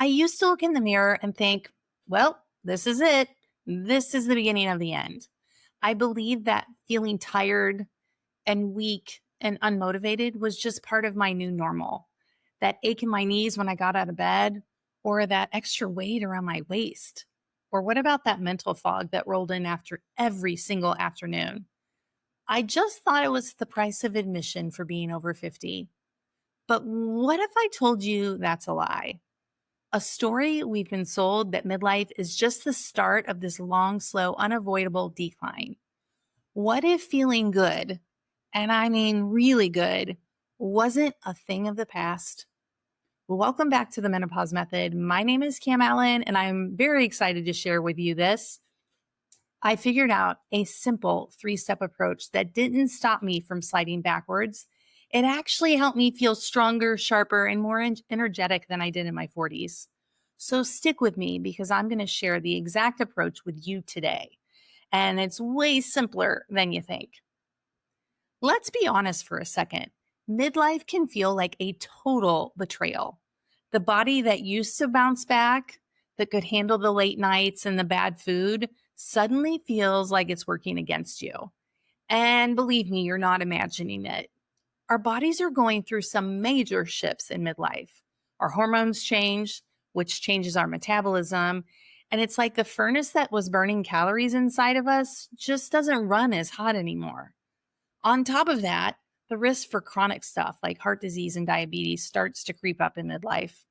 I used to look in the mirror and think, well, this is it. This is the beginning of the end. I believed that feeling tired and weak and unmotivated was just part of my new normal. That ache in my knees when I got out of bed, or that extra weight around my waist. Or what about that mental fog that rolled in after every single afternoon? I just thought it was the price of admission for being over 50. But what if I told you that's a lie? A story we've been sold that midlife is just the start of this long, slow, unavoidable decline. What if feeling good, and I mean really good, wasn't a thing of the past? Well, welcome back to the Menopause Method. My name is Cam Allen, and I'm very excited to share with you this. I figured out a simple 3-step approach that didn't stop me from sliding backwards. It actually helped me feel stronger, sharper, and more energetic than I did in my 40s. So stick with me because I'm going to share the exact approach with you today. And it's way simpler than you think. Let's be honest for a second. Midlife can feel like a total betrayal. The body that used to bounce back, that could handle the late nights and the bad food, suddenly feels like it's working against you. And believe me, you're not imagining it. Our bodies are going through some major shifts in midlife. Our hormones change, which changes our metabolism. And it's like the furnace that was burning calories inside of us just doesn't run as hot anymore. On top of that, the risk for chronic stuff like heart disease and diabetes starts to creep up in midlife.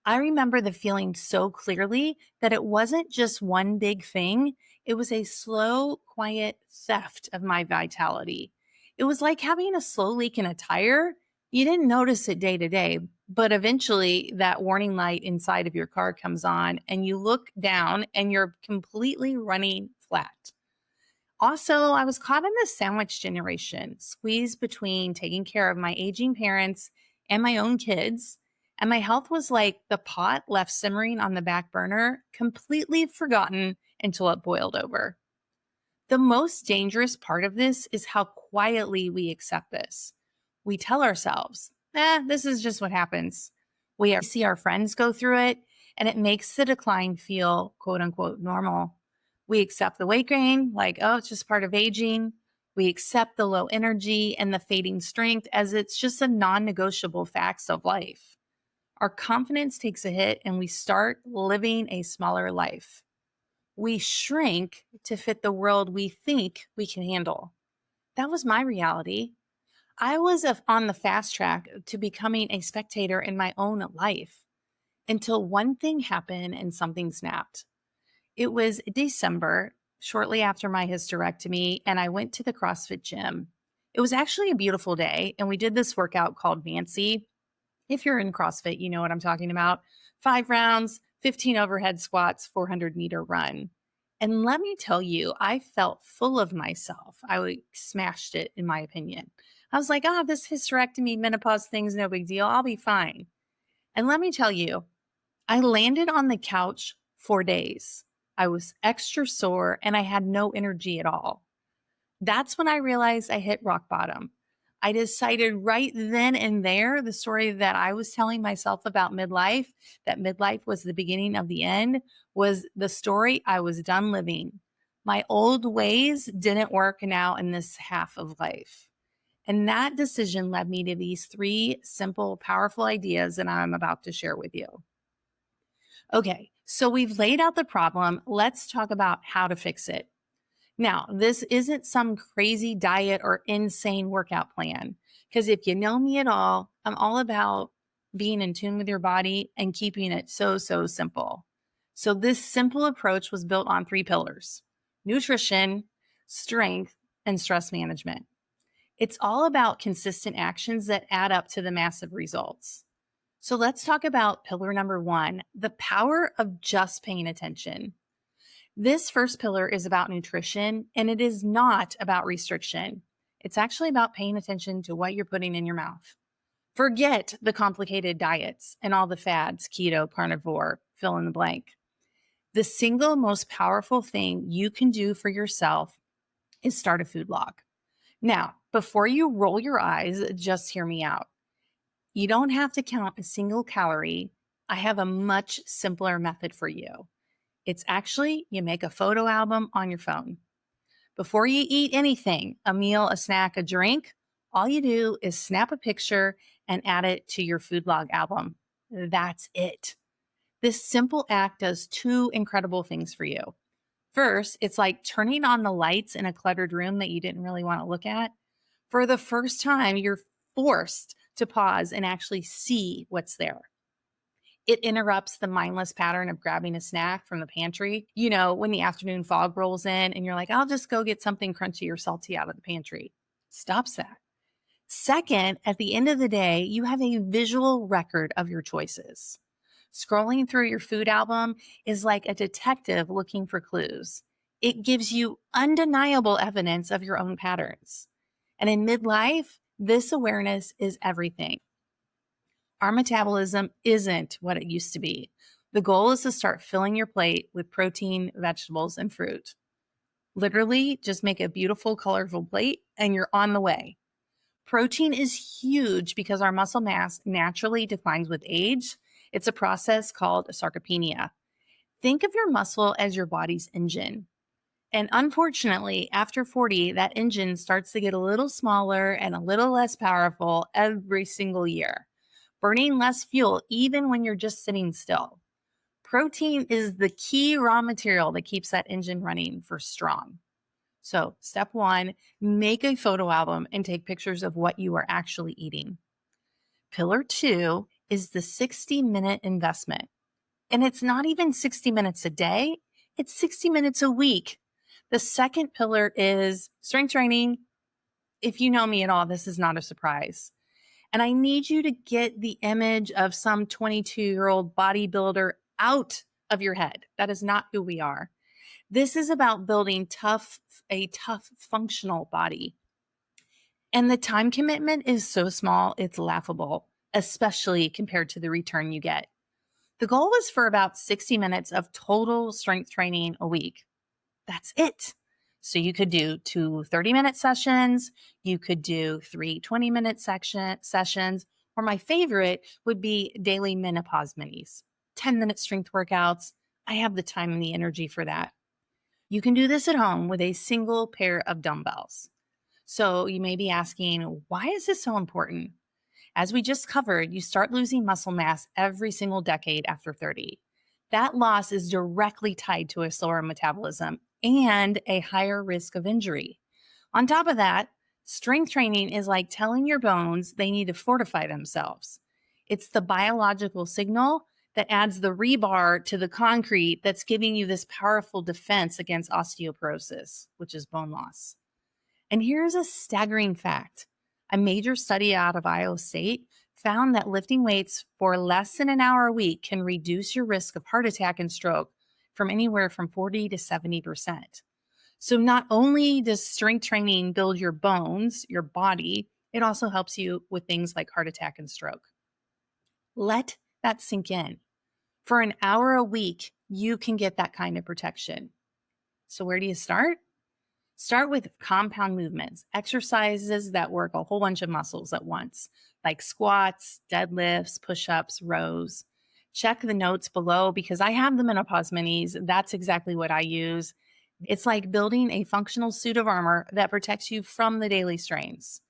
I remember the feeling so clearly that it wasn't just one big thing. It was a slow, quiet theft of my vitality. It was like having a slow leak in a tire. You didn't notice it day to day, but eventually that warning light inside of your car comes on and you look down and you're completely running flat. Also, I was caught in the sandwich generation, squeezed between taking care of my aging parents and my own kids. And my health was like the pot left simmering on the back burner, completely forgotten until it boiled over. The most dangerous part of this is how quietly we accept this. We tell ourselves, this is just what happens. We see our friends go through it, and it makes the decline feel quote unquote normal. We accept the weight gain, like, oh, it's just part of aging. We accept the low energy and the fading strength as it's just a non negotiable facts of life. Our confidence takes a hit and we start living a smaller life. We shrink to fit the world we think we can handle. That was my reality. I was on the fast track to becoming a spectator in my own life until one thing happened and something snapped. It was December, shortly after my hysterectomy, and I went to the CrossFit gym. It was actually a beautiful day, and we did this workout called Nancy. If you're in CrossFit, you know what I'm talking about. 5 rounds, 15 overhead squats, 400-meter run. And let me tell you, I felt full of myself. Smashed it, in my opinion. I was like, this hysterectomy menopause thing's no big deal. I'll be fine. And let me tell you, I landed on the couch for days. I was extra sore and I had no energy at all. That's when I realized I hit rock bottom. I decided right then and there the story that I was telling myself about midlife, that midlife was the beginning of the end, was the story I was done living. My old ways didn't work now in this half of life. And that decision led me to these 3 simple, powerful ideas that I'm about to share with you. Okay, so we've laid out the problem. Let's talk about how to fix it. Now, this isn't some crazy diet or insane workout plan, because if you know me at all, I'm all about being in tune with your body and keeping it so simple. So this simple approach was built on 3 pillars: nutrition, strength, and stress management. It's all about consistent actions that add up to the massive results. So let's talk about pillar number 1, the power of just paying attention. This first pillar is about nutrition, and it is not about restriction. It's actually about paying attention to what you're putting in your mouth. Forget the complicated diets and all the fads, keto, carnivore, fill in the blank. The single most powerful thing you can do for yourself is start a food log. Now, before you roll your eyes, just hear me out. You don't have to count a single calorie. I have a much simpler method for you. It's actually you make a photo album on your phone. Before you eat anything, a meal, a snack, a drink, all you do is snap a picture and add it to your food log album. That's it. This simple act does two incredible things for you. First, it's like turning on the lights in a cluttered room that you didn't really want to look at. For the first time, you're forced to pause and actually see what's there. It interrupts the mindless pattern of grabbing a snack from the pantry. When the afternoon fog rolls in and you're like, I'll just go get something crunchy or salty out of the pantry. Stops that. Second, at the end of the day, you have a visual record of your choices. Scrolling through your food album is like a detective looking for clues. It gives you undeniable evidence of your own patterns. And in midlife, this awareness is everything. Our metabolism isn't what it used to be. The goal is to start filling your plate with protein, vegetables, and fruit. Literally, just make a beautiful, colorful plate and you're on the way. Protein is huge because our muscle mass naturally declines with age. It's a process called sarcopenia. Think of your muscle as your body's engine. And unfortunately, after 40, that engine starts to get a little smaller and a little less powerful every single year, burning less fuel even when you're just sitting still. Protein is the key raw material that keeps that engine running for strong. So, step one, make a photo album and take pictures of what you are actually eating. Pillar two is the 60-minute investment. And it's not even 60 minutes a day, it's 60 minutes a week. The second pillar is strength training. If you know me at all, this is not a surprise. And I need you to get the image of some 22-year-old bodybuilder out of your head. That is not who we are. This is about building a tough, functional body. And the time commitment is so small, it's laughable, especially compared to the return you get. The goal is for about 60 minutes of total strength training a week. That's it. So you could do 2 30-minute sessions. You could do 3 20-minute sessions. Or my favorite would be daily menopause minis, 10-minute strength workouts. I have the time and the energy for that. You can do this at home with a single pair of dumbbells. So you may be asking, why is this so important? As we just covered, you start losing muscle mass every single decade after 30. That loss is directly tied to a slower metabolism and a higher risk of injury. On top of that, strength training is like telling your bones they need to fortify themselves. It's the biological signal that adds the rebar to the concrete that's giving you this powerful defense against osteoporosis, which is bone loss. And here's a staggering fact. A major study out of Iowa State found that lifting weights for less than an hour a week can reduce your risk of heart attack and stroke from anywhere from 40 to 70%. So not only does strength training build your bones, your body, it also helps you with things like heart attack and stroke. Let that sink in. For an hour a week, you can get that kind of protection. So where do you start? Start with compound movements, exercises that work a whole bunch of muscles at once, like squats, deadlifts, push-ups, rows. Check the notes below because I have the Menopause minis. That's exactly what I use. It's like building a functional suit of armor that protects you from the daily strains.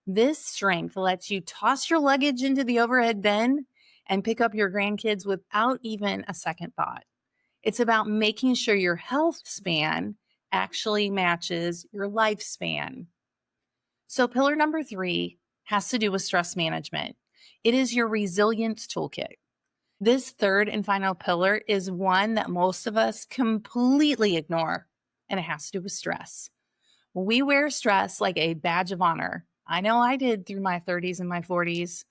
This strength lets you toss your luggage into the overhead bin and pick up your grandkids without even a second thought. It's about making sure your health span actually matches your lifespan. So pillar number 3 has to do with stress management. It is your resilience toolkit. This third and final pillar is one that most of us completely ignore, and it has to do with stress. We wear stress like a badge of honor. I know I did through my 30s and my 40s,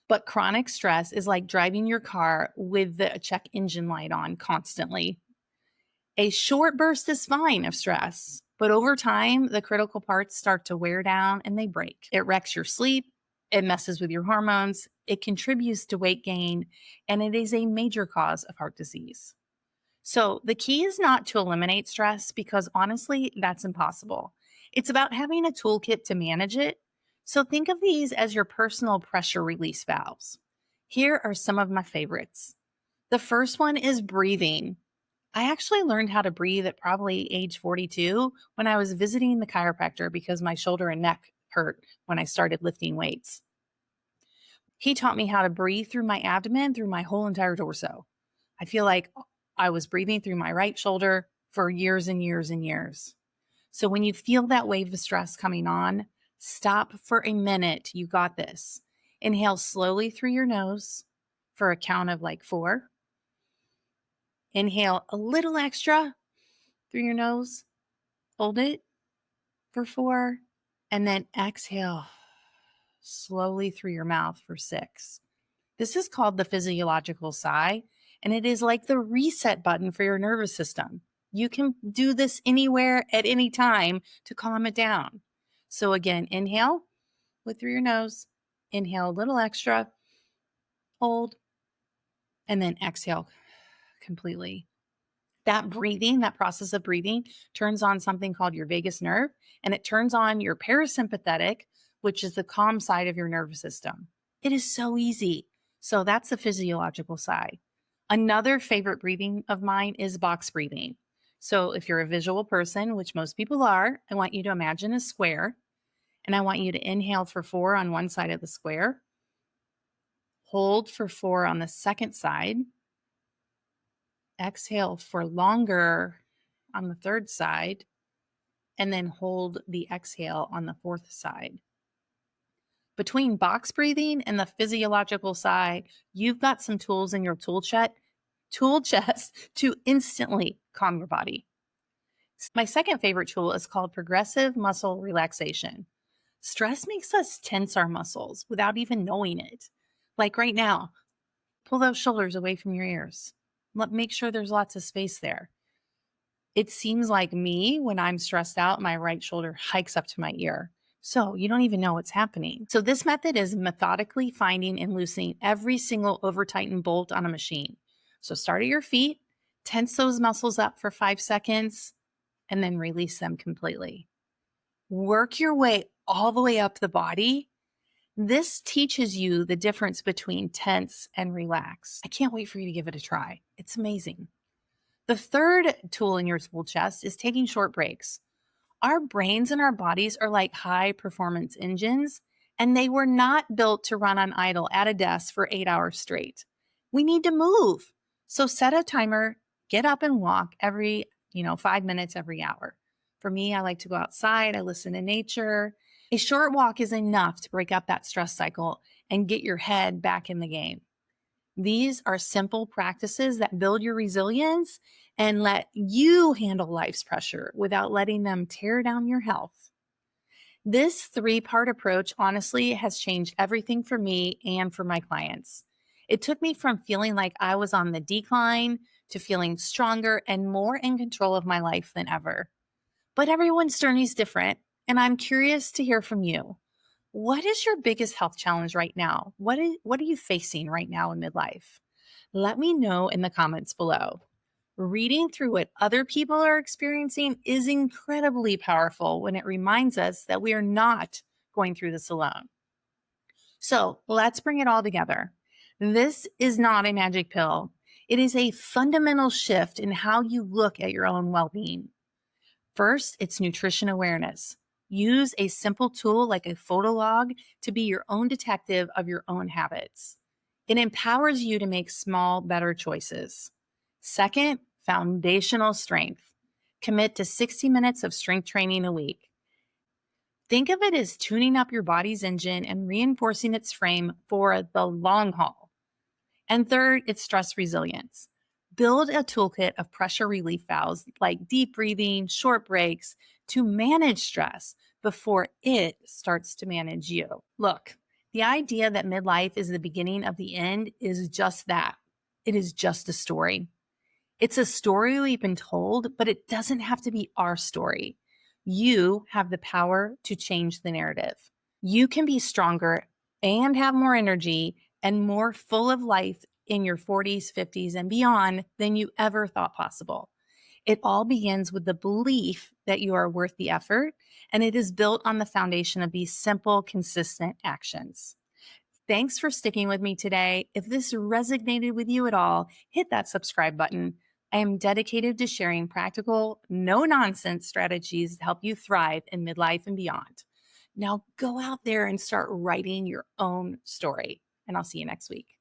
but chronic stress is like driving your car with the check engine light on constantly. A short burst is fine of stress, but over time, the critical parts start to wear down and they break. It wrecks your sleep, it messes with your hormones, it contributes to weight gain, and it is a major cause of heart disease. So the key is not to eliminate stress because honestly, that's impossible. It's about having a toolkit to manage it. So think of these as your personal pressure release valves. Here are some of my favorites. The first one is breathing. I actually learned how to breathe at probably age 42 when I was visiting the chiropractor because my shoulder and neck hurt when I started lifting weights. He taught me how to breathe through my abdomen, through my whole entire torso. I feel like I was breathing through my right shoulder for years and years and years. So when you feel that wave of stress coming on, stop for a minute. You got this. Inhale slowly through your nose for a count of like 4. Inhale a little extra through your nose. Hold it for 4. And then exhale slowly through your mouth for 6. This is called the physiological sigh, and it is like the reset button for your nervous system. You can do this anywhere at any time to calm it down. So again, inhale with through your nose, inhale a little extra, hold, and then exhale completely. That breathing, that process of breathing turns on something called your vagus nerve, and it turns on your parasympathetic, which is the calm side of your nervous system. It is so easy. So that's the physiological side. Another favorite breathing of mine is box breathing. So if you're a visual person, which most people are, I want you to imagine a square, and I want you to inhale for 4 on one side of the square, hold for 4 on the second side, exhale for longer on the third side, and then hold the exhale on the fourth side. Between box breathing and the physiological side, you've got some tools in your tool chest to instantly calm your body. My second favorite tool is called progressive muscle relaxation. Stress makes us tense our muscles without even knowing it. Like right now, pull those shoulders away from your ears. Make sure there's lots of space there. It seems like me when I'm stressed out, my right shoulder hikes up to my ear. So you don't even know what's happening. So this method is methodically finding and loosening every single over-tightened bolt on a machine. So start at your feet, tense those muscles up for 5 seconds, and then release them completely. Work your way all the way up the body. This teaches you the difference between tense and relax. I can't wait for you to give it a try. It's amazing. The third tool in your tool chest is taking short breaks. Our brains and our bodies are like high performance engines, and they were not built to run on idle at a desk for 8 hours straight. We need to move. So set a timer, get up and walk every, 5 minutes every hour. For me, I like to go outside, I listen to nature. A short walk is enough to break up that stress cycle and get your head back in the game. These are simple practices that build your resilience and let you handle life's pressure without letting them tear down your health. This 3-part approach honestly has changed everything for me and for my clients. It took me from feeling like I was on the decline to feeling stronger and more in control of my life than ever. But everyone's journey is different, and I'm curious to hear from you. What is your biggest health challenge right now? What are you facing right now in midlife? Let me know in the comments below. Reading through what other people are experiencing is incredibly powerful when it reminds us that we are not going through this alone. So let's bring it all together. This is not a magic pill. It is a fundamental shift in how you look at your own well-being. First, it's nutrition awareness. Use a simple tool like a photo log to be your own detective of your own habits. It empowers you to make small, better choices. Second, foundational strength. Commit to 60 minutes of strength training a week. Think of it as tuning up your body's engine and reinforcing its frame for the long haul. And third, it's stress resilience. Build a toolkit of pressure relief valves like deep breathing, short breaks to manage stress before it starts to manage you. Look, the idea that midlife is the beginning of the end is just that. It is just a story. It's a story we've been told, but it doesn't have to be our story. You have the power to change the narrative. You can be stronger and have more energy and more full of life in your 40s, 50s, and beyond than you ever thought possible. It all begins with the belief that you are worth the effort, and it is built on the foundation of these simple, consistent actions. Thanks for sticking with me today. If this resonated with you at all, hit that subscribe button. I am dedicated to sharing practical, no nonsense strategies to help you thrive in midlife and beyond. Now go out there and start writing your own story, and I'll see you next week.